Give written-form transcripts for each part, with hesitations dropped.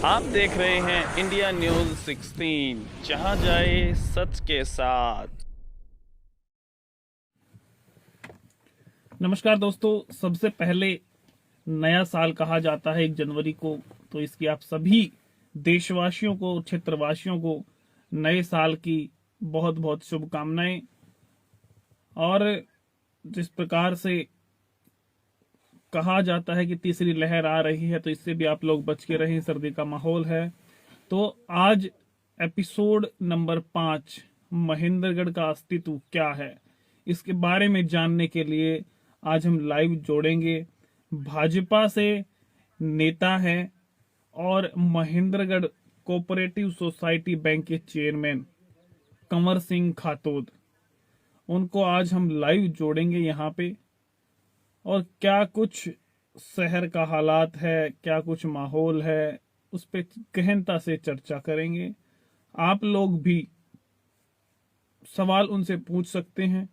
आप देख रहे हैं इंडिया न्यूज 16, जहां जाए सच के साथ। नमस्कार दोस्तों, सबसे पहले नया साल कहा जाता है 1 जनवरी को। तो इसकी आप सभी देशवासियों को, क्षेत्रवासियों को नए साल की बहुत बहुत शुभकामनाएं। और जिस प्रकार से कहा जाता है कि तीसरी लहर आ रही है, तो इससे भी आप लोग बच के रहें, सर्दी का माहौल है। तो आज एपिसोड नंबर 5, महेंद्रगढ़ का अस्तित्व क्या है, इसके बारे में जानने के लिए आज हम लाइव जोड़ेंगे। भाजपा से नेता है और महेंद्रगढ़ कोऑपरेटिव सोसाइटी बैंक के चेयरमैन कंवर सिंह खातोद, उनको आज हम लाइव जोड़ेंगे यहाँ पे। और क्या कुछ शहर का हालात है, क्या कुछ माहौल है, उस पर गहनता से चर्चा करेंगे। आप लोग भी सवाल उनसे पूछ सकते हैं।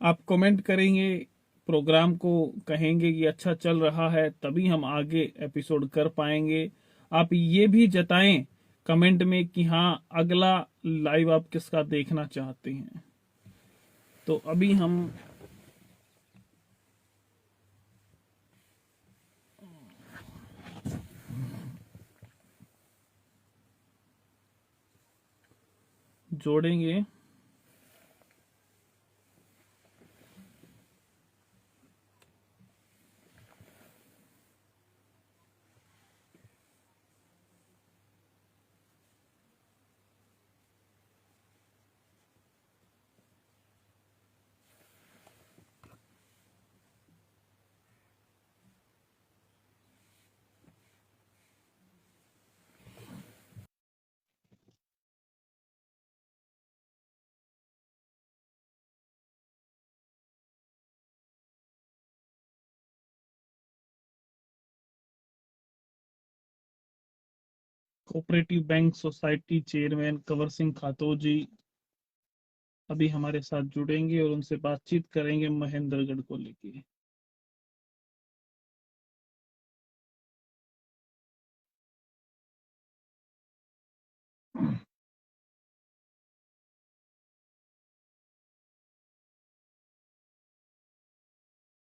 आप कमेंट करेंगे, प्रोग्राम को कहेंगे कि अच्छा चल रहा है, तभी हम आगे एपिसोड कर पाएंगे। आप ये भी जताएं कमेंट में कि हाँ, अगला लाइव आप किसका देखना चाहते हैं। तो अभी हम जोड़ेंगे। Cooperative bank society chairman Kanwar Singh खातो जी अभी हमारे साथ जुड़ेंगे और उनसे बातचीत करेंगे महेंद्रगढ़ को लेके।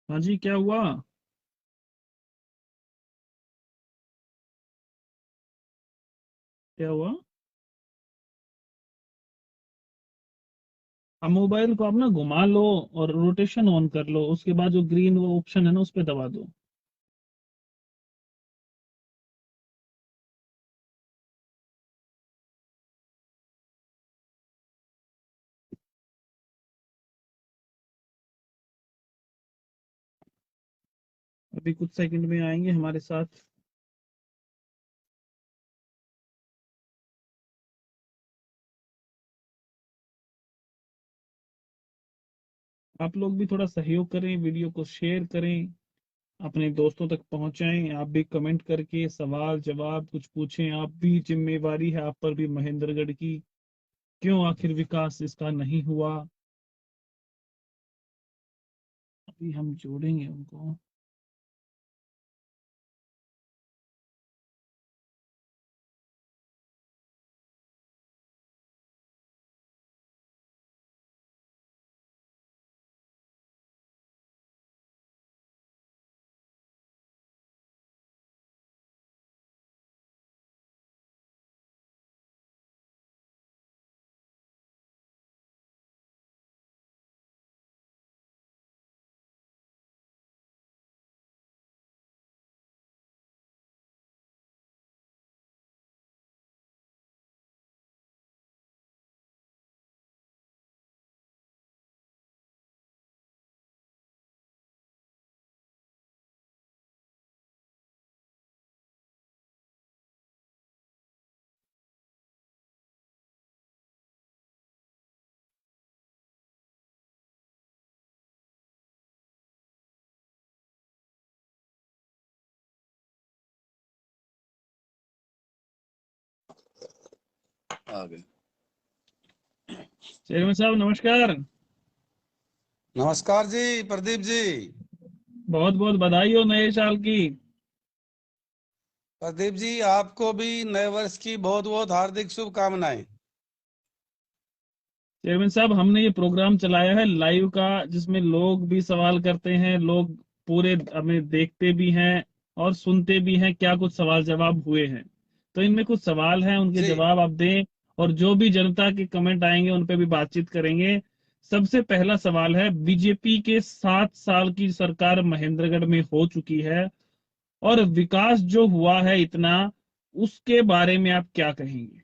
हाँ जी, क्या हुआ? क्या हुआ? अब मोबाइल को आप ना घुमा लो और रोटेशन ऑन कर लो, उसके बाद जो ग्रीन वो ऑप्शन है ना, उस पर दबा दो। अभी कुछ सेकंड में आएंगे हमारे साथ। आप लोग भी थोड़ा सहयोग करें, वीडियो को शेयर करें, अपने दोस्तों तक पहुंचाएं। आप भी कमेंट करके सवाल जवाब कुछ पूछें। आप भी, जिम्मेवारी है आप पर भी महेंद्रगढ़ की, क्यों आखिर विकास इसका नहीं हुआ। अभी हम जोड़ेंगे उनको। आ गए। चेयरमैन साहब नमस्कार। नमस्कार जी प्रदीप जी। बहुत बहुत बधाई हो नए साल की। प्रदीप जी, आपको भी नए वर्ष की बहुत बहुत हार्दिक शुभकामनाएं। चेयरमैन साहब, हमने ये प्रोग्राम चलाया है लाइव का, जिसमें लोग भी सवाल करते हैं, लोग पूरे हमें देखते भी हैं और सुनते भी हैं क्या कुछ सवाल जवाब हुए हैं। तो इनमें कुछ सवाल हैं, उनके जी, जवाब आप दें, और जो भी जनता के कमेंट आएंगे उन पे भी बातचीत करेंगे। सबसे पहला सवाल है, बीजेपी के 7 साल की सरकार महेंद्रगढ़ में हो चुकी है और विकास जो हुआ है इतना, उसके बारे में आप क्या कहेंगे?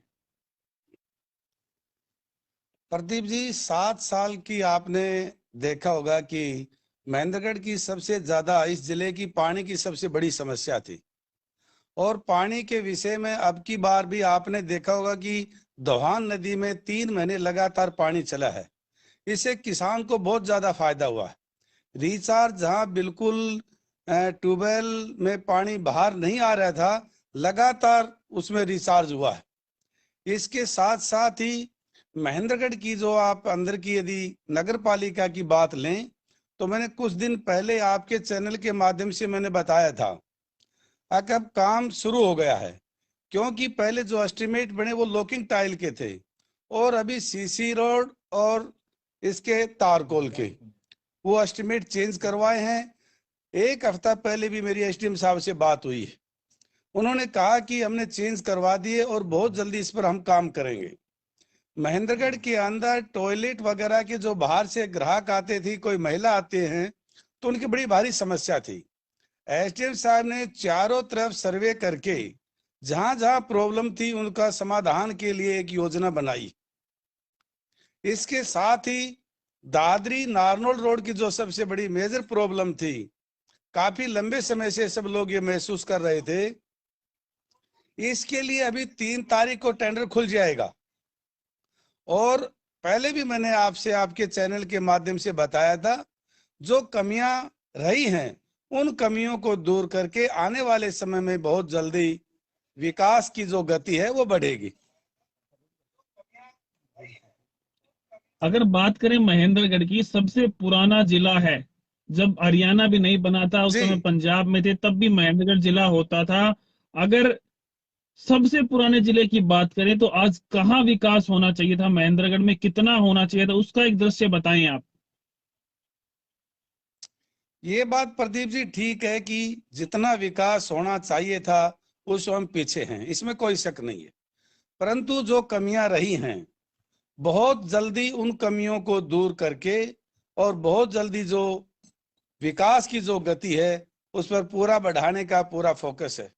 प्रदीप जी, 7 साल की आपने देखा होगा कि महेंद्रगढ़ की सबसे ज्यादा इस जिले की पानी की सबसे बड़ी समस्या थी। और पानी के विषय में अब की बार भी आपने देखा होगा कि दोहान नदी में 3 महीने लगातार पानी चला है। इससे किसान को बहुत ज्यादा फायदा हुआ है। रिचार्ज जहाँ बिल्कुल ट्यूबवेल में पानी बाहर नहीं आ रहा था, लगातार उसमें रिचार्ज हुआ है। इसके साथ साथ ही महेंद्रगढ़ की जो आप अंदर की यदि नगर पालिका की बात लें, तो मैंने कुछ दिन पहले आपके चैनल के माध्यम से मैंने बताया था कि अब काम शुरू हो गया है। क्योंकि पहले जो एस्टिमेट बने वो लॉकिंग टाइल के थे, और अभी सीसी रोड और इसके तारकोल के वो एस्टिमेट चेंज करवाए हैं। एक हफ्ता पहले भी मेरी एसडीएम साहब से बात हुई है। उन्होंने कहा कि हमने चेंज करवा दिए और बहुत जल्दी इस पर हम काम करेंगे। महेंद्रगढ़ के अंदर टॉयलेट वगैरह के जो बाहर से ग्राहक आते थे, कोई महिला आते हैं, तो उनकी बड़ी भारी समस्या थी। एसडीएम साहब ने चारों तरफ सर्वे करके जहां जहां प्रॉब्लम थी उनका समाधान के लिए एक योजना बनाई। इसके साथ ही दादरी नारनौल रोड की जो सबसे बड़ी मेजर प्रॉब्लम थी, काफी लंबे समय से सब लोग ये महसूस कर रहे थे, इसके लिए अभी 3 तारीख को टेंडर खुल जाएगा। और पहले भी मैंने आपसे आपके चैनल के माध्यम से बताया था, जो कमियां रही हैं उन कमियों को दूर करके आने वाले समय में बहुत जल्दी विकास की जो गति है वो बढ़ेगी। अगर बात करें महेंद्रगढ़ की, सबसे पुराना जिला है। जब हरियाणा भी नहीं बना था, उस जी, समय पंजाब में थे, तब भी महेंद्रगढ़ जिला होता था। अगर सबसे पुराने जिले की बात करें तो आज कहाँ विकास होना चाहिए था, महेंद्रगढ़ में कितना होना चाहिए था, उसका एक दृश्य बताएं आप। ये बात प्रदीप जी ठीक है कि जितना विकास होना चाहिए था उस हम पीछे हैं, इसमें कोई शक नहीं है। परंतु जो कमियां रही हैं, बहुत जल्दी उन कमियों को दूर करके और बहुत जल्दी जो विकास की जो गति है उस पर पूरा बढ़ाने का पूरा फोकस है।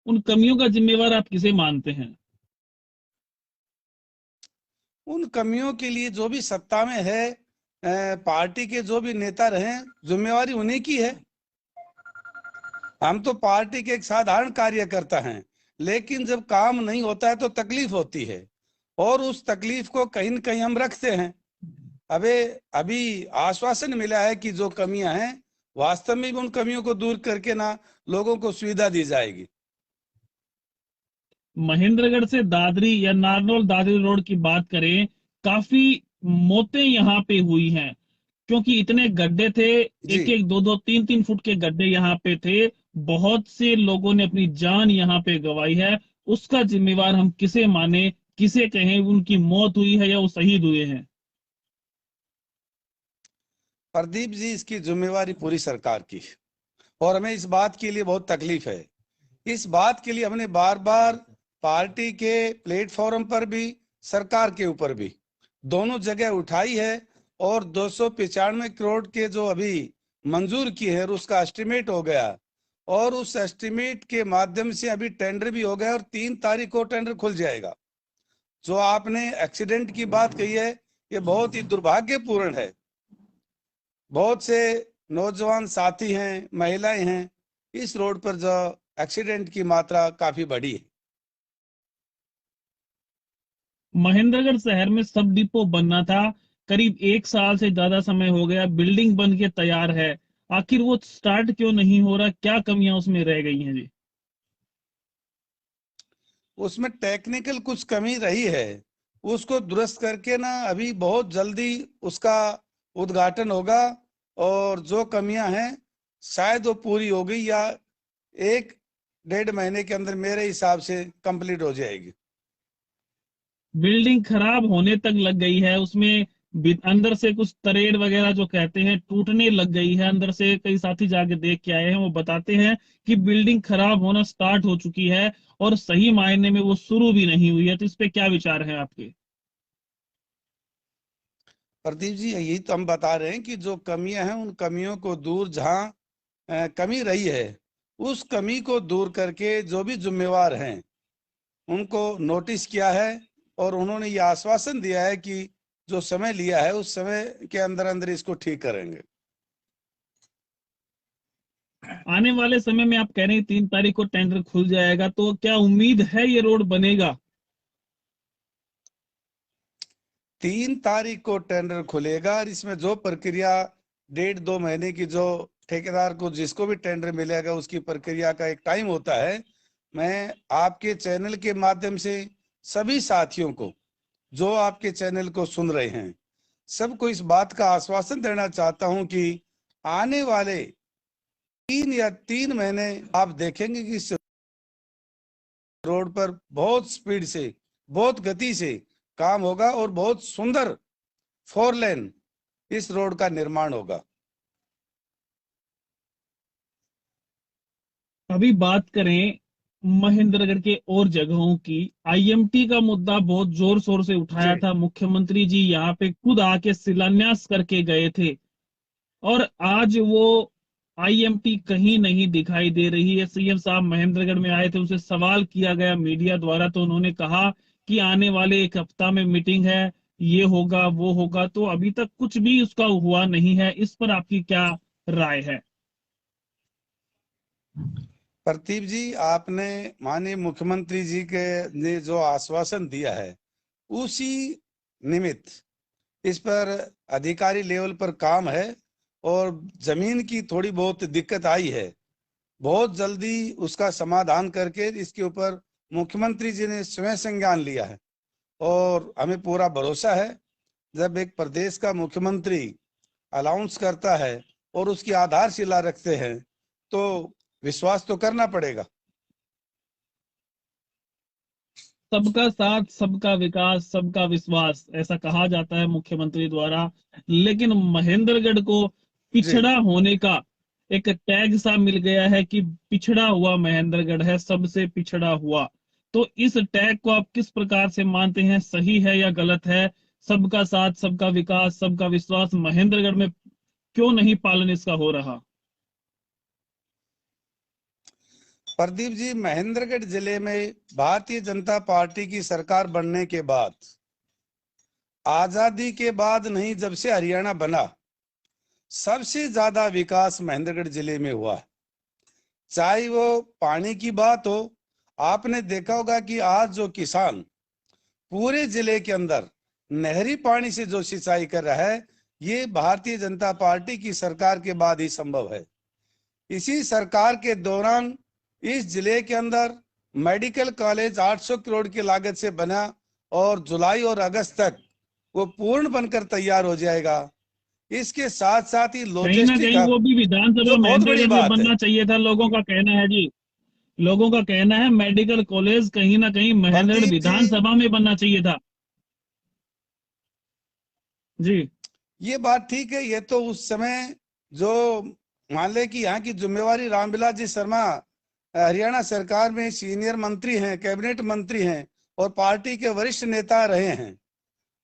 उन कमियों का जिम्मेवार आप किसे मानते हैं? उन कमियों के लिए जो भी सत्ता में है, पार्टी के जो भी नेता रहे, जिम्मेवारी उन्हीं की है। हम तो पार्टी के एक साधारण कार्यकर्ता हैं, लेकिन जब काम नहीं होता है तो तकलीफ होती है, और उस तकलीफ को कहीं न कहीं हम रखते हैं। अबे अभी आश्वासन मिला है कि जो कमियां हैं वास्तव में भी उन कमियों को दूर करके ना लोगों को सुविधा दी जाएगी। महेंद्रगढ़ से दादरी या नारनौल दादरी रोड की बात करें, काफी मौतें यहाँ पे हुई हैं, क्योंकि इतने गड्ढे थे, जी, एक एक दो दो तीन तीन फुट के गड्ढे यहाँ पे थे। बहुत से लोगों ने अपनी जान यहाँ पे गंवाई है। उसका जिम्मेवार हम किसे माने, किसे कहें, उनकी मौत हुई है या वो शहीद हुए हैं? प्रदीप जी, इसकी जिम्मेवारी पूरी सरकार की है, और हमें इस बात के लिए बहुत तकलीफ है। इस बात के लिए हमने बार बार पार्टी के प्लेटफॉर्म पर भी, सरकार के ऊपर भी, दोनों जगह उठाई है। और 295 करोड़ के जो अभी मंजूर की है उसका एस्टिमेट हो गया, और उस एस्टिमेट के माध्यम से अभी टेंडर भी हो गया और 3 तारीख को टेंडर खुल जाएगा। जो आपने एक्सीडेंट की बात कही है, ये बहुत ही दुर्भाग्यपूर्ण है। बहुत से नौजवान साथी हैं, महिलाएं हैं, इस रोड पर जो एक्सीडेंट की मात्रा काफी बढ़ी है। महेंद्रगढ़ शहर में सब डिपो बनना था, करीब 1 साल से ज्यादा समय हो गया, बिल्डिंग बन के तैयार है। आखिर वो स्टार्ट क्यों नहीं हो रहा, क्या कमियां उसमें रह गई हैं जी? उसमें टेक्निकल कुछ कमी रही है, उसको दुरुस्त करके ना अभी बहुत जल्दी उसका उद्घाटन होगा। और जो कमियां हैं शायद वो पूरी हो गई, या एक 1.5 महीने के अंदर मेरे हिसाब से कंप्लीट हो जाएगी। बिल्डिंग खराब होने तक लग गई है, उसमें अंदर से कुछ तरेड़ वगैरह जो कहते हैं टूटने लग गई है अंदर से। कई साथी जाके देख के आए हैं, वो बताते हैं कि बिल्डिंग खराब होना स्टार्ट हो चुकी है और सही मायने में वो शुरू भी नहीं हुई है। तो इस पे क्या विचार है आपके? प्रदीप जी, यही तो हम बता रहे हैं कि जो कमियां हैं उन कमियों को दूर, जहां कमी रही है उस कमी को दूर करके जो भी जिम्मेवार हैं उनको नोटिस किया है और उन्होंने ये आश्वासन दिया है कि जो समय लिया है उस समय के अंदर अंदर इसको ठीक करेंगे। आने वाले समय में आप कह रहे हैं 3 तारीख को टेंडर खुल जाएगा, तो क्या उम्मीद है ये रोड बनेगा? 3 तारीख को टेंडर खुलेगा और इसमें जो प्रक्रिया 1.5-2 महीने की, जो ठेकेदार को जिसको भी टेंडर मिलेगा उसकी प्रक्रिया का एक टाइम होता है। मैं आपके चैनल के माध्यम से सभी साथियों को, जो आपके चैनल को सुन रहे हैं, सबको इस बात का आश्वासन देना चाहता हूं कि आने वाले 3 महीने आप देखेंगे कि इस रोड पर बहुत स्पीड से, बहुत गति से काम होगा और बहुत सुंदर 4 लेन इस रोड का निर्माण होगा। अभी बात करें महेंद्रगढ़ के और जगहों की। आईएमटी का मुद्दा बहुत जोर शोर से उठाया जी। था, मुख्यमंत्री जी यहाँ पे खुद आके शिलान्यास करके गए थे और आज वो आईएमटी कहीं नहीं दिखाई दे रही है। सीएम साहब महेंद्रगढ़ में आए थे, उनसे सवाल किया गया मीडिया द्वारा, तो उन्होंने कहा कि आने वाले 1 हफ्ता में मीटिंग है, ये होगा वो होगा। तो अभी तक कुछ भी उसका हुआ नहीं है। इस पर आपकी क्या राय है? प्रदीप जी, आपने माननीय मुख्यमंत्री जी के ने जो आश्वासन दिया है उसी निमित्त इस पर अधिकारी लेवल पर काम है और जमीन की थोड़ी बहुत दिक्कत आई है। बहुत जल्दी उसका समाधान करके इसके ऊपर मुख्यमंत्री जी ने स्वयं संज्ञान लिया है और हमें पूरा भरोसा है जब एक प्रदेश का मुख्यमंत्री अलाउंस करता है और उसकी आधारशिला रखते हैं तो विश्वास तो करना पड़ेगा। सबका साथ, सबका विकास, सबका विश्वास, ऐसा कहा जाता है मुख्यमंत्री द्वारा। लेकिन महेंद्रगढ़ को जी। पिछड़ा होने का एक टैग सा मिल गया है कि पिछड़ा हुआ महेंद्रगढ़ है, सबसे पिछड़ा हुआ। तो इस टैग को आप किस प्रकार से मानते हैं, सही है या गलत है? सबका साथ, सबका विकास, सबका विश्वास महेंद्रगढ़ में क्यों नहीं पालन इसका हो रहा? प्रदीप जी, महेंद्रगढ़ जिले में भारतीय जनता पार्टी की सरकार बनने के बाद, आजादी के बाद नहीं, जब से हरियाणा बना, सबसे ज्यादा विकास महेंद्रगढ़ जिले में हुआ है। चाहे वो पानी की बात हो, आपने देखा होगा कि आज जो किसान पूरे जिले के अंदर नहरी पानी से जो सिंचाई कर रहा है, ये भारतीय जनता पार्टी की सरकार के बाद ही संभव है। इसी सरकार के दौरान इस जिले के अंदर मेडिकल कॉलेज 800 करोड़ की लागत से बना और जुलाई और अगस्त तक वो पूर्ण बनकर तैयार हो जाएगा। इसके साथ साथ ही कहीं ना लॉजिस्टिक कहीं वो हब, भी विधानसभा जो बहुत बड़ी महेंद्रगढ़ में बात है। बनना चाहिए था, लोगों का कहना है जी। लोगों का कहना है मेडिकल कॉलेज कहीं ना कहीं महेंद्रगढ़ प्रदीप जी, विधानसभा में बनना चाहिए था जी। ये बात ठीक है। ये तो उस समय जो, मान ले कि यहाँ की जिम्मेवारी रामविलास जी शर्मा हरियाणा सरकार में सीनियर मंत्री हैं, कैबिनेट मंत्री हैं और पार्टी के वरिष्ठ नेता रहे हैं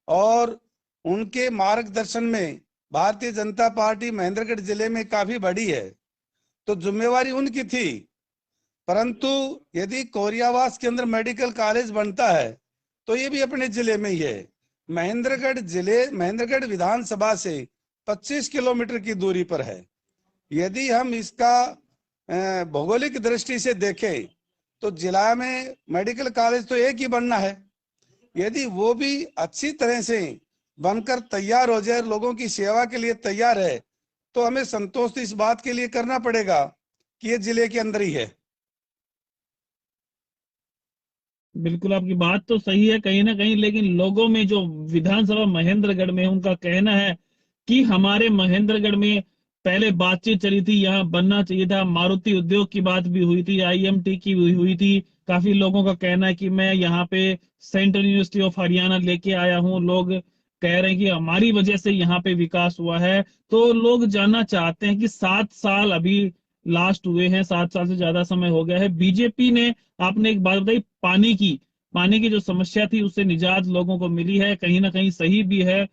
और उनके मार्गदर्शन में भारतीय जनता पार्टी महेंद्रगढ़ जिले में काफी बड़ी है, तो जिम्मेवारी उनकी थी। परंतु यदि कोरियावास के अंदर मेडिकल कॉलेज बनता है तो ये भी अपने जिले में ही है। महेंद्रगढ़ विधानसभा से 25 किलोमीटर की दूरी पर है। यदि हम इसका भौगोलिक दृष्टि से देखें तो जिला में मेडिकल कॉलेज तो एक ही बनना है। यदि वो भी अच्छी तरह से बनकर तैयार हो जाए, लोगों की सेवा के लिए तैयार है, तो हमें संतोष इस बात के लिए करना पड़ेगा कि ये जिले के अंदर ही है। बिल्कुल आपकी बात तो सही है कहीं ना कहीं, लेकिन लोगों में जो विधानसभा महेंद्रगढ़ में उनका कहना है कि हमारे महेंद्रगढ़ में पहले बातचीत चली थी, यहाँ बनना चाहिए था। मारुति उद्योग की बात भी हुई थी, आईएमटी की भी हुई थी। काफी लोगों का कहना है कि मैं यहाँ पे सेंट्रल यूनिवर्सिटी ऑफ हरियाणा लेके आया हूँ, लोग कह रहे हैं कि हमारी वजह से यहाँ पे विकास हुआ है। तो लोग जानना चाहते हैं कि 7 साल अभी लास्ट हुए हैं, 7 साल से ज्यादा समय हो गया है, बीजेपी ने, आपने एक बात बताई पानी की जो समस्या थी उससे निजात लोगों को मिली है, कहीं ना कहीं सही भी है।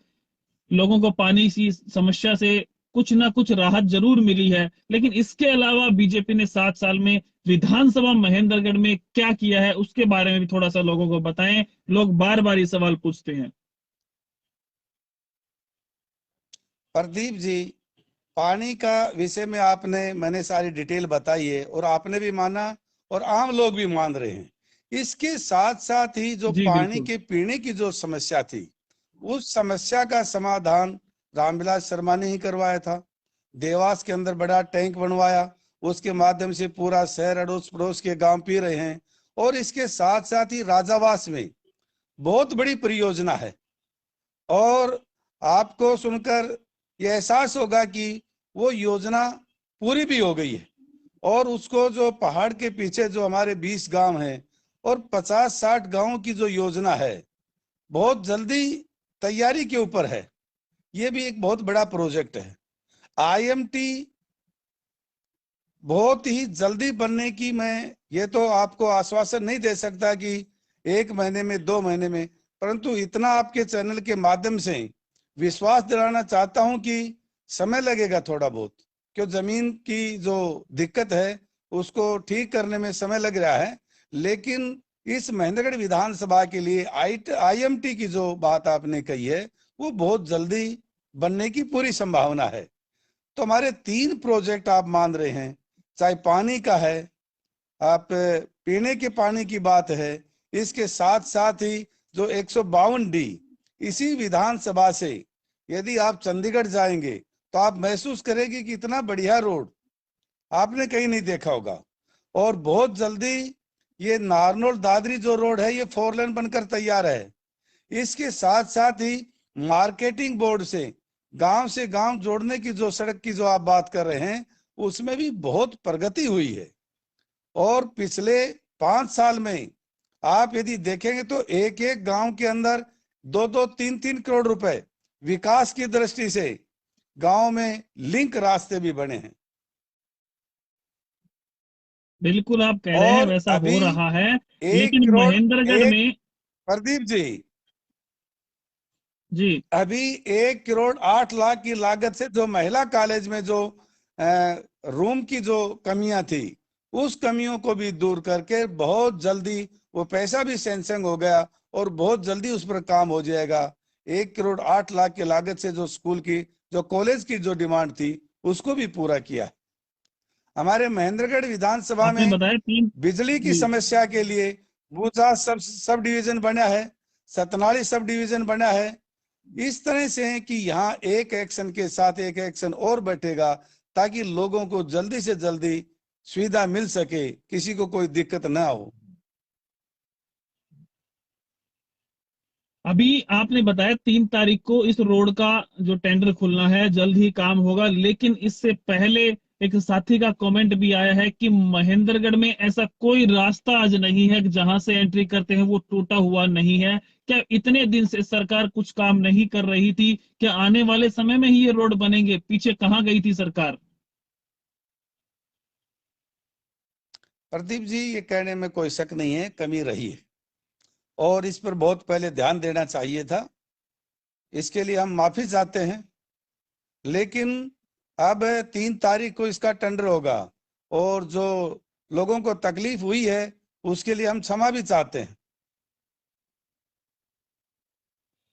लोगों को पानी की समस्या से कुछ ना कुछ राहत जरूर मिली है। लेकिन इसके अलावा बीजेपी ने 7 साल में विधानसभा महेंद्रगढ़ में क्या किया है उसके बारे में भी थोड़ा सा लोगों को बताएं। लोग बार बार ये सवाल पूछते हैं। प्रदीप जी, पानी का विषय में मैंने सारी डिटेल बताई है और आपने भी माना और आम लोग भी मान रहे हैं। इसके साथ साथ ही जो जी पानी बिल्कुल। के पीने की जो समस्या थी, उस समस्या का समाधान रामविलास शर्मा ने ही करवाया था। देवास के अंदर बड़ा टैंक बनवाया, उसके माध्यम से पूरा शहर अड़ोस पड़ोस के गांव पी रहे हैं। और इसके साथ साथ ही राजावास में बहुत बड़ी परियोजना है और आपको सुनकर ये एहसास होगा कि वो योजना पूरी भी हो गई है। और उसको जो पहाड़ के पीछे जो हमारे 20 गांव हैं और 50-60 गांवों की जो योजना है, बहुत जल्दी तैयारी के ऊपर है। ये भी एक बहुत बड़ा प्रोजेक्ट है। आईएमटी बहुत ही जल्दी बनने की, मैं ये तो आपको आश्वासन नहीं दे सकता कि 1 महीने में 2 महीने में, परंतु इतना आपके चैनल के माध्यम से विश्वास दिलाना चाहता हूं कि समय लगेगा थोड़ा बहुत, क्यों जमीन की जो दिक्कत है उसको ठीक करने में समय लग रहा है। लेकिन इस महेंद्रगढ़ विधानसभा के लिए आईएमटी की जो बात आपने कही है वो बहुत जल्दी बनने की पूरी संभावना है। तो हमारे 3 प्रोजेक्ट आप मान रहे हैं, चाहे पानी का है, आप पीने के पानी की बात है, इसके साथ साथ ही जो 152D, इसी विधानसभा से यदि आप चंडीगढ़ जाएंगे तो आप महसूस करेंगे कि इतना बढ़िया रोड आपने कहीं नहीं देखा होगा। और बहुत जल्दी ये नारनौल दादरी जो रोड है ये 4 लेन बनकर तैयार है। इसके साथ साथ ही मार्केटिंग बोर्ड से गांव जोड़ने की जो सड़क की जो आप बात कर रहे हैं, उसमें भी बहुत प्रगति हुई है। और पिछले 5 साल में आप यदि देखेंगे तो एक एक गांव के अंदर 2-2, 3-3 करोड़ रुपए विकास की दृष्टि से गांव में लिंक रास्ते भी बने हैं। बिल्कुल आप कह रहे हैं और वैसा हो अभी रहा है। 1 लेकिन करोड़ महेंद्रगढ़ एक में, प्रदीप जी, जी अभी 1,08,00,000 की लागत से जो महिला कॉलेज में जो रूम की जो कमियां थी, उस कमियों को भी दूर करके बहुत जल्दी वो पैसा भी सैंक्शन हो गया और बहुत जल्दी उस पर काम हो जाएगा। 1,08,00,000 की लागत से जो स्कूल की जो कॉलेज की जो डिमांड थी उसको भी पूरा किया। हमारे महेंद्रगढ़ विधानसभा आपने में बताया 3। बिजली की जी समस्या के लिए बूसा सब डिवीजन बना है, सतनाली सब डिवीजन बना है। इस तरह से है कि यहाँ एक एक्शन के साथ एक एक्शन और बैठेगा ताकि लोगों को जल्दी से जल्दी सुविधा मिल सके, किसी को कोई दिक्कत ना हो। अभी आपने बताया 3 तारीख को इस रोड का जो टेंडर खुलना है, जल्द ही काम होगा। लेकिन इससे पहले एक साथी का कमेंट भी आया है कि महेंद्रगढ़ में ऐसा कोई रास्ता आज नहीं है कि जहां से एंट्री करते हैं वो टूटा हुआ नहीं है। क्या इतने दिन से सरकार कुछ काम नहीं कर रही थी? क्या आने वाले समय में ही ये रोड बनेंगे? पीछे कहां गई थी सरकार? प्रदीप जी, ये कहने में कोई शक नहीं है, कमी रही है और इस पर बहुत पहले ध्यान देना चाहिए था। इसके लिए हम माफी चाहते हैं। लेकिन अब 3 तारीख को इसका टेंडर होगा और जो लोगों को तकलीफ हुई है उसके लिए हम क्षमा भी चाहते हैं।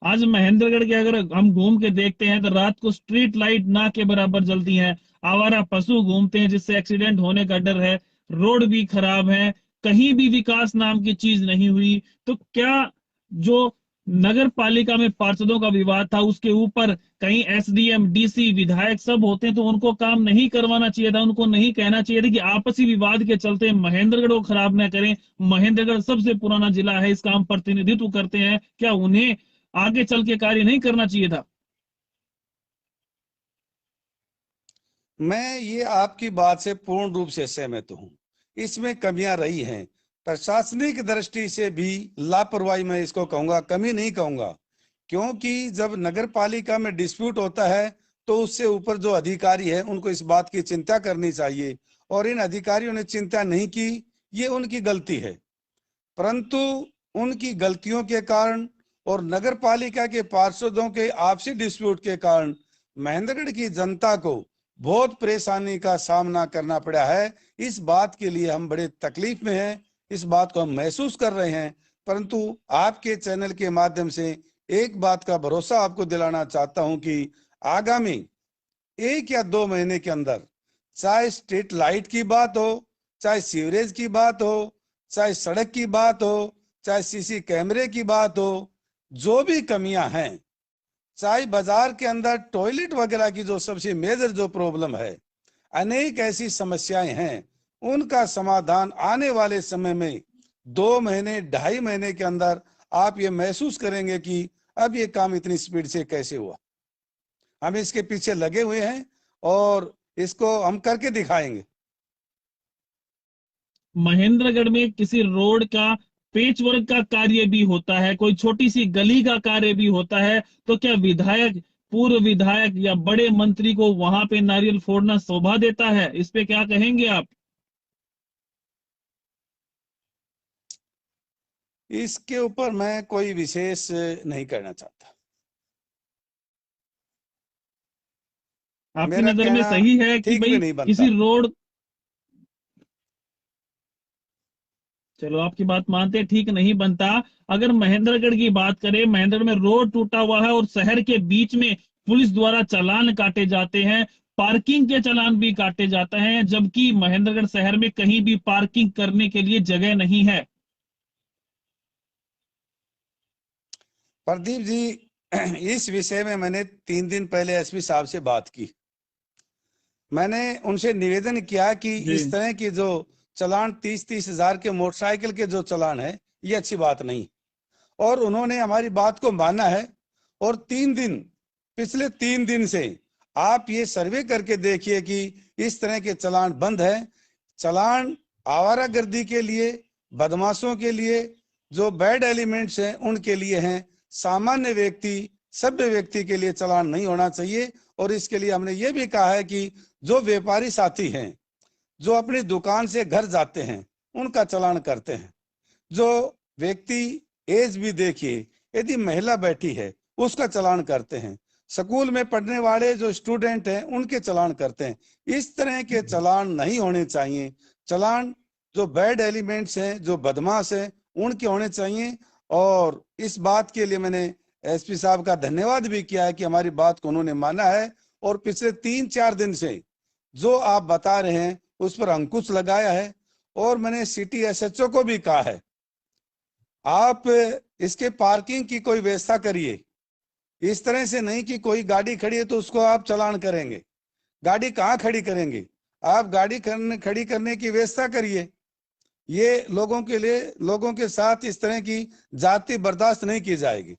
आज महेंद्रगढ़ के अगर हम घूम के देखते हैं तो रात को स्ट्रीट लाइट ना के बराबर जलती हैं, आवारा पशु घूमते हैं जिससे एक्सीडेंट होने का डर है, रोड भी खराब है, कहीं भी विकास नाम की चीज नहीं हुई। तो क्या जो नगर पालिका में पार्षदों का विवाद था उसके ऊपर कहीं एसडीएम, डीसी, विधायक सब होते हैं तो उनको काम नहीं करवाना चाहिए था? उनको नहीं कहना चाहिए था कि आपसी विवाद के चलते महेंद्रगढ़ को खराब न करें? महेंद्रगढ़ सबसे पुराना जिला है, इसका हम प्रतिनिधित्व करते हैं, क्या उन्हें आगे चल के कार्य नहीं करना चाहिए था? मैं ये आपकी बात से पूर्ण रूप से सहमत हूँ। इसमें कमियां रही हैं। प्रशासनिक दृष्टि से भी लापरवाही मैं इसको कहूंगा, कमी नहीं कहूंगा, क्योंकि जब नगर पालिका में डिस्प्यूट होता है तो उससे ऊपर जो अधिकारी है उनको इस बात की चिंता करनी चाहिए, और इन अधिकारियों ने चिंता नहीं की, ये उनकी गलती है। परंतु उनकी गलतियों के कारण और नगर पालिका के पार्षदों के आपसी डिस्प्यूट के कारण महेंद्रगढ़ की जनता को बहुत परेशानी का सामना करना पड़ा है। इस बात के लिए हम बड़े तकलीफ में हैं, इस बात को हम महसूस कर रहे हैं। परंतु आपके चैनल के माध्यम से एक बात का भरोसा आपको दिलाना चाहता हूं कि आगामी 1 या 2 महीने के अंदर, चाहे स्ट्रीट लाइट की बात हो, चाहे सीवरेज की बात हो, चाहे सड़क की बात हो, चाहे सीसी कैमरे की बात हो, जो भी कमियां हैं, चाहे बाजार के अंदर टॉयलेट वगैरह की जो सबसे मेजर जो प्रॉब्लम है, अनेक ऐसी समस्याएं हैं, उनका समाधान आने वाले समय में 2 महीने 2.5 महीने के अंदर आप ये महसूस करेंगे कि अब ये काम इतनी स्पीड से कैसे हुआ। हम इसके पीछे लगे हुए हैं और इसको हम करके दिखाएंगे। महेंद्रगढ़ में किसी रोड का पेचवर्क का कार्य भी होता है, कोई छोटी सी गली का कार्य भी होता है, तो क्या विधायक, पूर्व विधायक या बड़े मंत्री को वहां पे नारियल फोड़ना शोभा देता है? इस पे क्या कहेंगे आप? इसके ऊपर मैं कोई विशेष नहीं कहना चाहता। आपकी मेरा नजर में कहना सही है कि ठीक भी भाई नहीं बनता। किसी रोड, चलो आपकी बात मानते हैं, ठीक नहीं बनता। अगर महेंद्रगढ़ की बात करें, महेंद्रगढ़ में रोड टूटा हुआ है और शहर के बीच में पुलिस द्वारा चालान काटे जाते हैं, पार्किंग के चालान भी काटे जाते हैं, जबकि महेंद्रगढ़ शहर में कहीं भी पार्किंग करने के लिए जगह नहीं है। प्रदीप जी, इस विषय में मैंने 3 दिन पहले एसपी साहब से बात की। मैंने उनसे निवेदन किया कि इस तरह की जो चालान 30-30 हजार के मोटरसाइकिल के जो चालान है, ये अच्छी बात नहीं, और उन्होंने हमारी बात को माना है। और पिछले 3 दिन से आप ये सर्वे करके देखिए कि इस तरह के चालान बंद है। चालान आवारागर्दी के लिए, बदमाशों के लिए, जो बैड एलिमेंट्स हैं उनके लिए हैं। सामान्य व्यक्ति, सभ्य व्यक्ति के लिए चालान नहीं होना चाहिए। और इसके लिए हमने ये भी कहा है कि जो व्यापारी साथी हैं, जो अपनी दुकान से घर जाते हैं, उनका चालान करते हैं। जो व्यक्ति, एज भी देखिए, यदि महिला बैठी है उसका चालान करते हैं। स्कूल में पढ़ने वाले जो स्टूडेंट हैं उनके चालान करते हैं। इस तरह के चालान नहीं होने चाहिए। चालान जो बैड एलिमेंट्स हैं, जो बदमाश हैं, उनके होने चाहिए। और इस बात के लिए मैंने एसपी साहब का धन्यवाद भी किया है कि हमारी बात को उन्होंने माना है, और पिछले 3-4 दिन से जो आप बता रहे हैं उस पर अंकुश लगाया है। और मैंने सिटी एसएचओ को भी कहा है, आप इसके पार्किंग की कोई व्यवस्था करिए। इस तरह से नहीं कि कोई गाड़ी खड़ी है तो उसको आप चालान करेंगे। गाड़ी कहाँ खड़ी करेंगे? आप गाड़ी खड़ी करने की व्यवस्था करिए। ये लोगों के लिए, लोगों के साथ इस तरह की जाति बर्दाश्त नहीं की जाएगी।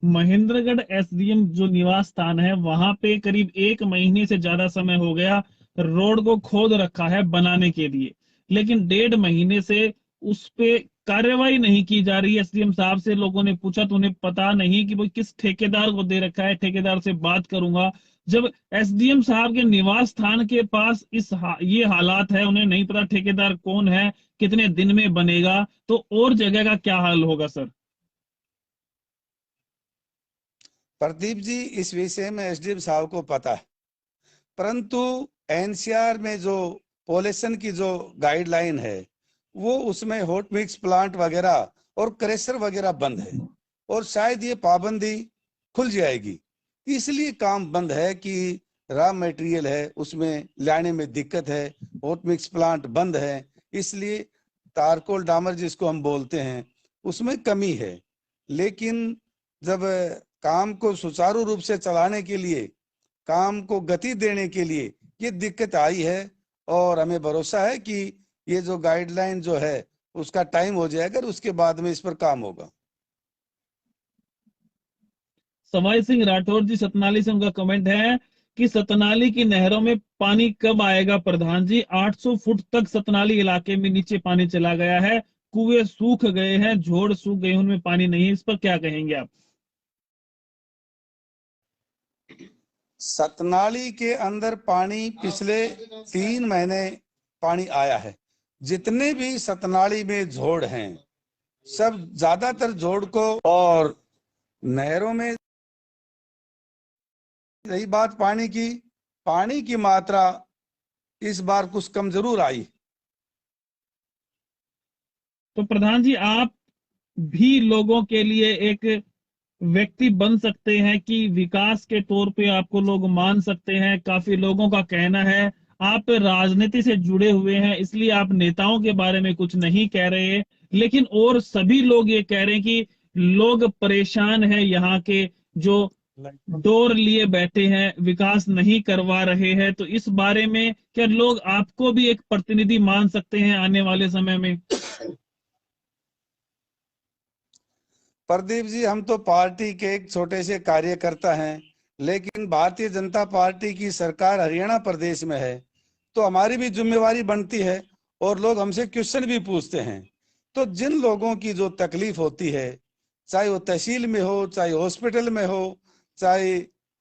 महेंद्रगढ़ एसडीएम जो निवास स्थान है, वहां पे करीब 1 महीने से ज्यादा समय हो गया रोड को खोद रखा है बनाने के लिए, लेकिन 1.5 महीने से उस पे कार्रवाई नहीं की जा रही है। एसडीएम साहब से लोगों ने पूछा तो उन्हें पता नहीं कि वो किस ठेकेदार को दे रखा है। ठेकेदार से बात करूंगा। जब एसडीएम साहब के निवास स्थान के पास ये हालात है, उन्हें नहीं पता ठेकेदार कौन है, कितने दिन में बनेगा, तो और जगह का क्या हाल होगा सर? प्रदीप जी, इस विषय में एसडीएम साहब को पता है, परंतु एनसीआर में जो पॉल्यूशन की जो गाइडलाइन है, वो उसमें हॉट मिक्स प्लांट वगैरह और क्रेशर वगैरह बंद है, और शायद ये पाबंदी खुल जाएगी। इसलिए काम बंद है कि रॉ मटेरियल है उसमें लाने में दिक्कत है, हॉट मिक्स प्लांट बंद है, इसलिए तारकोल डामर जिसको हम बोलते हैं उसमें कमी है। लेकिन जब काम को सुचारू रूप से चलाने के लिए, काम को गति देने के लिए ये दिक्कत आई है, और हमें भरोसा है कि ये जो गाइडलाइन जो है उसका टाइम हो जाएगा, उसके बाद में इस पर काम होगा। सवाई सिंह राठौर जी सतनाली से, उनका कमेंट है कि सतनाली की नहरों में पानी कब आएगा प्रधान जी? 800 फुट तक सतनाली इलाके में नीचे पानी चला गया है, कुएं सूख गए हैं, झोड़ सूख गए, उनमें पानी नहीं है। इस पर क्या कहेंगे आप? सतनाली के अंदर पानी पिछले 3 महीने पानी आया है। जितने भी सतनाली में जोड़ हैं, सब ज्यादातर जोड़ को, और नहरों में रही बात पानी की मात्रा इस बार कुछ कम जरूर आई। तो प्रधान जी, आप भी लोगों के लिए एक व्यक्ति बन सकते हैं कि विकास के तौर पे आपको लोग मान सकते हैं। काफी लोगों का कहना है आप राजनीति से जुड़े हुए हैं, इसलिए आप नेताओं के बारे में कुछ नहीं कह रहे, लेकिन और सभी लोग ये कह रहे हैं कि लोग परेशान हैं, यहाँ के जो डोर लिए बैठे हैं, विकास नहीं करवा रहे हैं। तो इस बारे में क्या लोग आपको भी एक प्रतिनिधि मान सकते हैं आने वाले समय में? प्रदीप जी, हम तो पार्टी के एक छोटे से कार्यकर्ता हैं, लेकिन भारतीय जनता पार्टी की सरकार हरियाणा प्रदेश में है, तो हमारी भी जिम्मेवारी बनती है और लोग हमसे क्वेश्चन भी पूछते हैं। तो जिन लोगों की जो तकलीफ होती है, चाहे वो तहसील में हो, चाहे हॉस्पिटल में हो, चाहे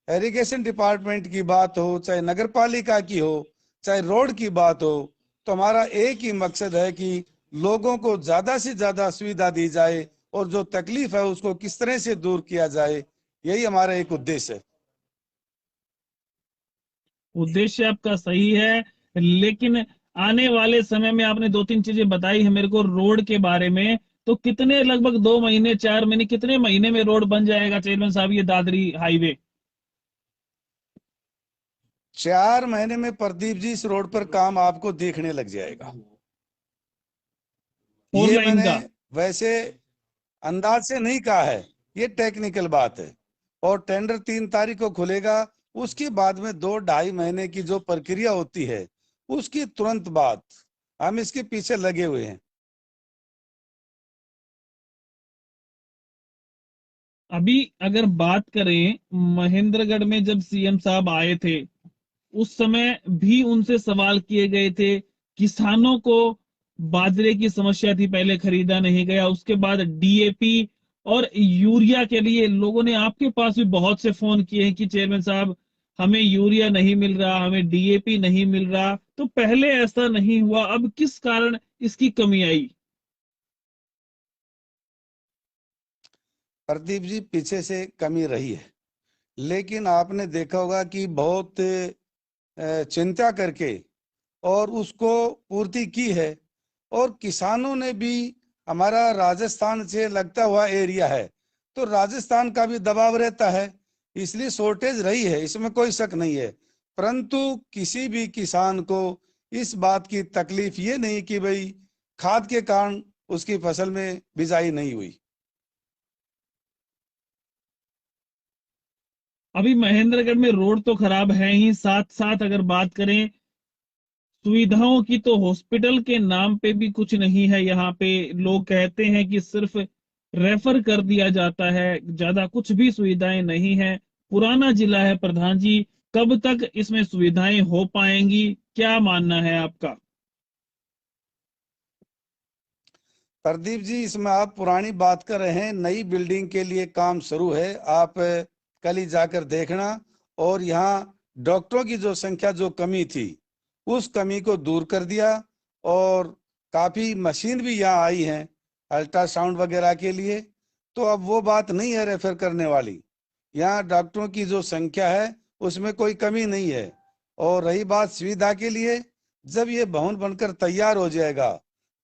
इरिगेशन डिपार्टमेंट की बात हो, चाहे नगर पालिका की हो, चाहे रोड की बात हो, तो हमारा एक ही मकसद है कि लोगों को ज्यादा से ज्यादा सुविधा दी जाए और जो तकलीफ है उसको किस तरह से दूर किया जाए, यही हमारा एक उद्देश्य है। उद्देश्य आपका सही है, लेकिन आने वाले समय में आपने दो तीन चीजें बताई है मेरे को रोड के बारे में। तो कितने, लगभग 2 महीने 4 महीने, कितने महीने में रोड बन जाएगा चेयरमैन साहब ये दादरी हाईवे? 4 महीने में प्रदीप जी इस रोड पर काम आपको देखने लग जाएगा। फोर ये लाइन मैंने का? वैसे अंदाज से नहीं कहा है, ये टेक्निकल बात है। और टेंडर 3 तारीख को खुलेगा, उसके बाद में 2-2.5 महीने की जो प्रक्रिया होती है, उसकी तुरंत बाद हम इसके पीछे लगे हुए हैं। अभी अगर बात करें, महेंद्रगढ़ में जब सीएम साहब आए थे, उस समय भी उनसे सवाल किए गए थे। किसानों को बाजरे की समस्या थी, पहले खरीदा नहीं गया, उसके बाद डीएपी और यूरिया के लिए लोगों ने आपके पास भी बहुत से फोन किए हैं कि चेयरमैन साहब हमें यूरिया नहीं मिल रहा, हमें डीएपी नहीं मिल रहा। तो पहले ऐसा नहीं हुआ, अब किस कारण इसकी कमी आई? प्रदीप जी, पीछे से कमी रही है, लेकिन आपने देखा होगा कि बहुत चिंता करके और उसको पूर्ति की है। और किसानों ने भी, हमारा राजस्थान से लगता हुआ एरिया है, तो राजस्थान का भी दबाव रहता है, इसलिए शॉर्टेज रही है, इसमें कोई शक नहीं है। परंतु किसी भी किसान को इस बात की तकलीफ ये नहीं कि भाई खाद के कारण उसकी फसल में बिजाई नहीं हुई। अभी महेंद्रगढ़ में रोड तो खराब है ही, साथ साथ अगर बात करें सुविधाओं की, तो हॉस्पिटल के नाम पे भी कुछ नहीं है। यहाँ पे लोग कहते हैं कि सिर्फ रेफर कर दिया जाता है, ज्यादा कुछ भी सुविधाएं नहीं है। पुराना जिला है प्रधान जी, कब तक इसमें सुविधाएं हो पाएंगी, क्या मानना है आपका? प्रदीप जी, इसमें आप पुरानी बात कर रहे हैं, नई बिल्डिंग के लिए काम शुरू है, आप कल ही जाकर देखना। और यहाँ डॉक्टरों की जो संख्या, जो कमी थी, उस कमी को दूर कर दिया, और काफी मशीन भी यहाँ आई हैं अल्ट्रासाउंड वगैरह के लिए। तो अब वो बात नहीं है रेफर करने वाली, यहाँ डॉक्टरों की जो संख्या है उसमें कोई कमी नहीं है। और रही बात सुविधा के लिए, जब ये भवन बनकर तैयार हो जाएगा,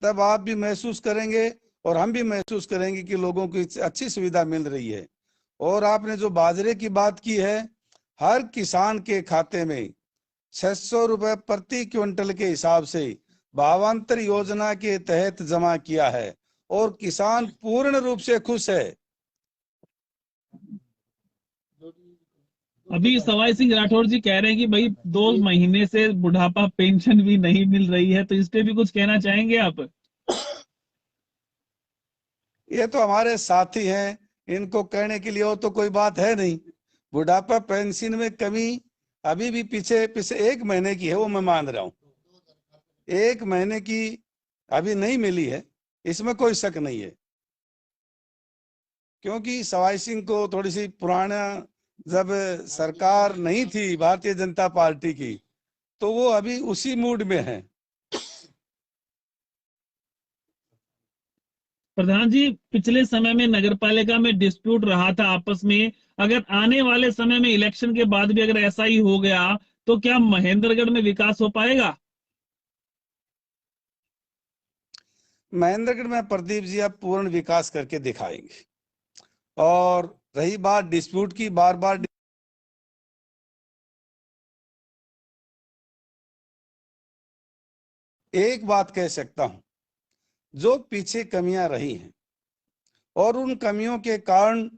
तब आप भी महसूस करेंगे और हम भी महसूस करेंगे कि लोगों को अच्छी सुविधा मिल रही है। और आपने जो बाजरे की बात की है, हर किसान के खाते में 600 रुपए प्रति क्विंटल के हिसाब से भावांतर योजना के तहत जमा किया है, और किसान पूर्ण रूप से खुश है। अभी सवाई सिंह राठौर जी कह रहे हैं कि भाई 2 महीने से बुढ़ापा पेंशन भी नहीं मिल रही है, तो इस पे भी कुछ कहना चाहेंगे आप? ये तो हमारे साथी हैं, इनको कहने के लिए और तो कोई बात है नहीं। बुढ़ापा पेंशन में कमी अभी भी पीछे पीछे 1 महीने की है, वो मैं मान रहा हूँ। 1 महीने की अभी नहीं मिली है, इसमें कोई शक नहीं है, क्योंकि सवाई सिंह को थोड़ी सी पुराना, जब सरकार नहीं थी भारतीय जनता पार्टी की, तो वो अभी उसी मूड में है। प्रधान जी, पिछले समय में नगरपालिका में डिस्प्यूट रहा था आपस में, अगर आने वाले समय में इलेक्शन के बाद भी अगर ऐसा ही हो गया तो क्या महेंद्रगढ़ में विकास हो पाएगा? महेंद्रगढ़ में प्रदीप जी अब पूर्ण विकास करके दिखाएंगे। और रही बात डिस्प्यूट की, बार बार एक बात कह सकता हूं, जो पीछे कमियां रही हैं और उन कमियों के कारण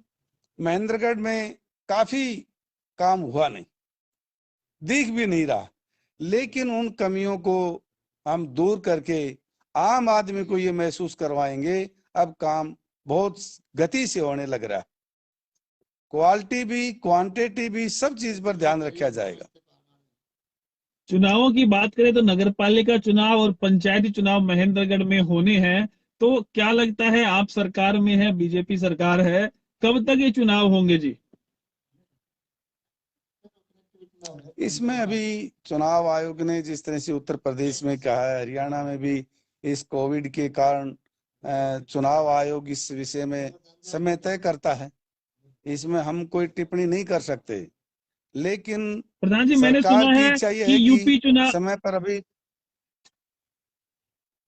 महेंद्रगढ़ में काफी काम हुआ नहीं, दिख भी नहीं रहा, लेकिन उन कमियों को हम दूर करके आम आदमी को ये महसूस करवाएंगे अब काम बहुत गति से होने लग रहा है। क्वालिटी भी क्वांटिटी भी सब चीज पर ध्यान रखा जाएगा। चुनावों की बात करें तो नगरपालिका चुनाव और पंचायती चुनाव महेंद्रगढ़ में होने हैं, तो क्या लगता है, आप सरकार में है, बीजेपी सरकार है, कब तक ये चुनाव होंगे जी? इसमें अभी चुनाव आयोग ने जिस तरह से उत्तर प्रदेश में कहा है, हरियाणा में भी इस कोविड के कारण चुनाव आयोग इस विषय में समय तय करता है, इसमें हम कोई टिप्पणी नहीं कर सकते। लेकिन प्रधान जी, मैंने सरकार सुना की है इच्छा यह कि है कि समय पर अभी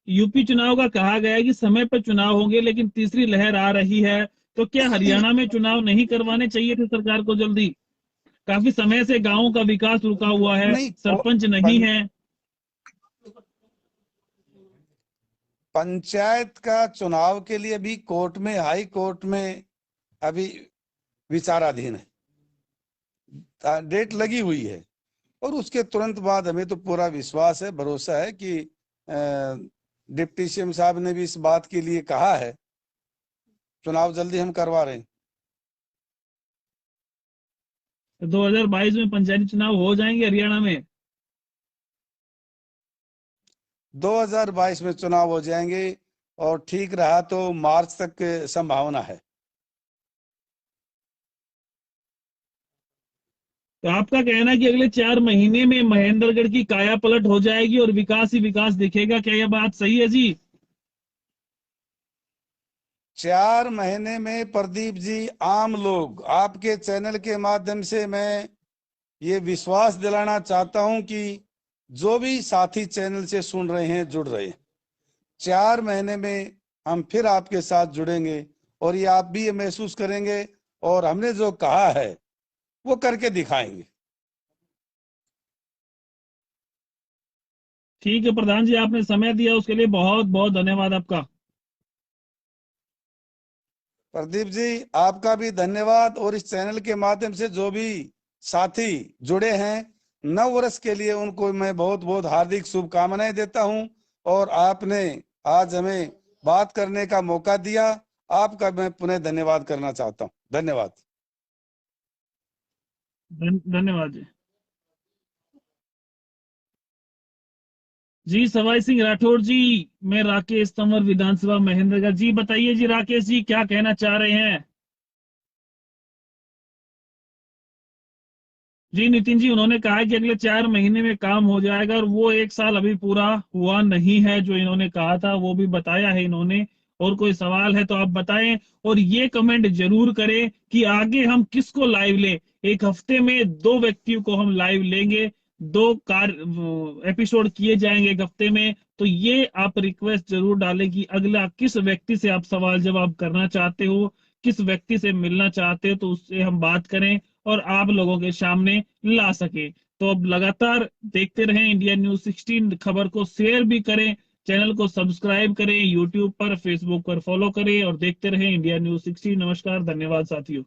यूपी चुनाव का कहा गया है कि समय पर चुनाव होंगे, लेकिन तीसरी लहर आ रही है, तो क्या हरियाणा में चुनाव नहीं करवाने चाहिए थे सरकार को जल्दी? काफी समय से गांवों का विकास रुका हुआ है, नहीं, सरपंच नहीं है। पंचायत का चुनाव के लिए अभी कोर्ट में, हाई कोर्ट में अभी विचाराधीन है, डेट लगी हुई है, और उसके तुरंत बाद हमें तो पूरा विश्वास है, भरोसा है कि डिप्टी सीएम साहब ने भी इस बात के लिए कहा है, चुनाव जल्दी हम करवा रहे हैं। 2022 में पंचायती चुनाव हो जाएंगे हरियाणा में? 2022 में चुनाव हो जाएंगे, और ठीक रहा तो मार्च तक संभावना है। तो आपका कहना है कि अगले 4 महीने में महेंद्रगढ़ की काया पलट हो जाएगी और विकास ही विकास दिखेगा, क्या यह बात सही है जी? 4 महीने में प्रदीप जी, आम लोग, आपके चैनल के माध्यम से मैं ये विश्वास दिलाना चाहता हूं कि जो भी साथी चैनल से सुन रहे हैं, जुड़ रहे हैं, 4 महीने में हम फिर आपके साथ जुड़ेंगे, और ये आप भी ये महसूस करेंगे, और हमने जो कहा है वो करके दिखाएंगे। ठीक है प्रधान जी, आपने समय दिया उसके लिए बहुत बहुत धन्यवाद आपका। प्रदीप जी, आपका भी धन्यवाद, और इस चैनल के माध्यम से जो भी साथी जुड़े हैं, नव वर्ष के लिए उनको मैं बहुत बहुत हार्दिक शुभकामनाएं देता हूं, और आपने आज हमें बात करने का मौका दिया, आपका मैं पुनः धन्यवाद करना चाहता हूं। धन्यवाद। धन्यवाद जी। जी सवाई सिंह राठौर जी, मैं राकेश तंवर, विधानसभा महेंद्रगढ़। जी बताइए जी राकेश जी, क्या कहना चाह रहे हैं? जी नितिन जी, उन्होंने कहा कि अगले 4 महीने में काम हो जाएगा, और वो 1 साल अभी पूरा हुआ नहीं है जो इन्होंने कहा था, वो भी बताया है इन्होंने। और कोई सवाल है तो आप बताएं, और ये कमेंट जरूर करें कि आगे हम किसको लाइव लें। 1 हफ्ते में 2 व्यक्तियों को हम लाइव लेंगे, 2 एपिसोड किए जाएंगे 1 हफ्ते में। तो ये आप रिक्वेस्ट जरूर डालें कि अगला किस व्यक्ति से आप सवाल जवाब करना चाहते हो, किस व्यक्ति से मिलना चाहते हो, तो उससे हम बात करें और आप लोगों के सामने ला सके। तो अब लगातार देखते रहें इंडिया न्यूज 16, खबर को शेयर भी करें, चैनल को सब्सक्राइब करें, यूट्यूब पर, फेसबुक पर फॉलो करें, और देखते रहें इंडिया न्यूज 16। नमस्कार, धन्यवाद साथियों।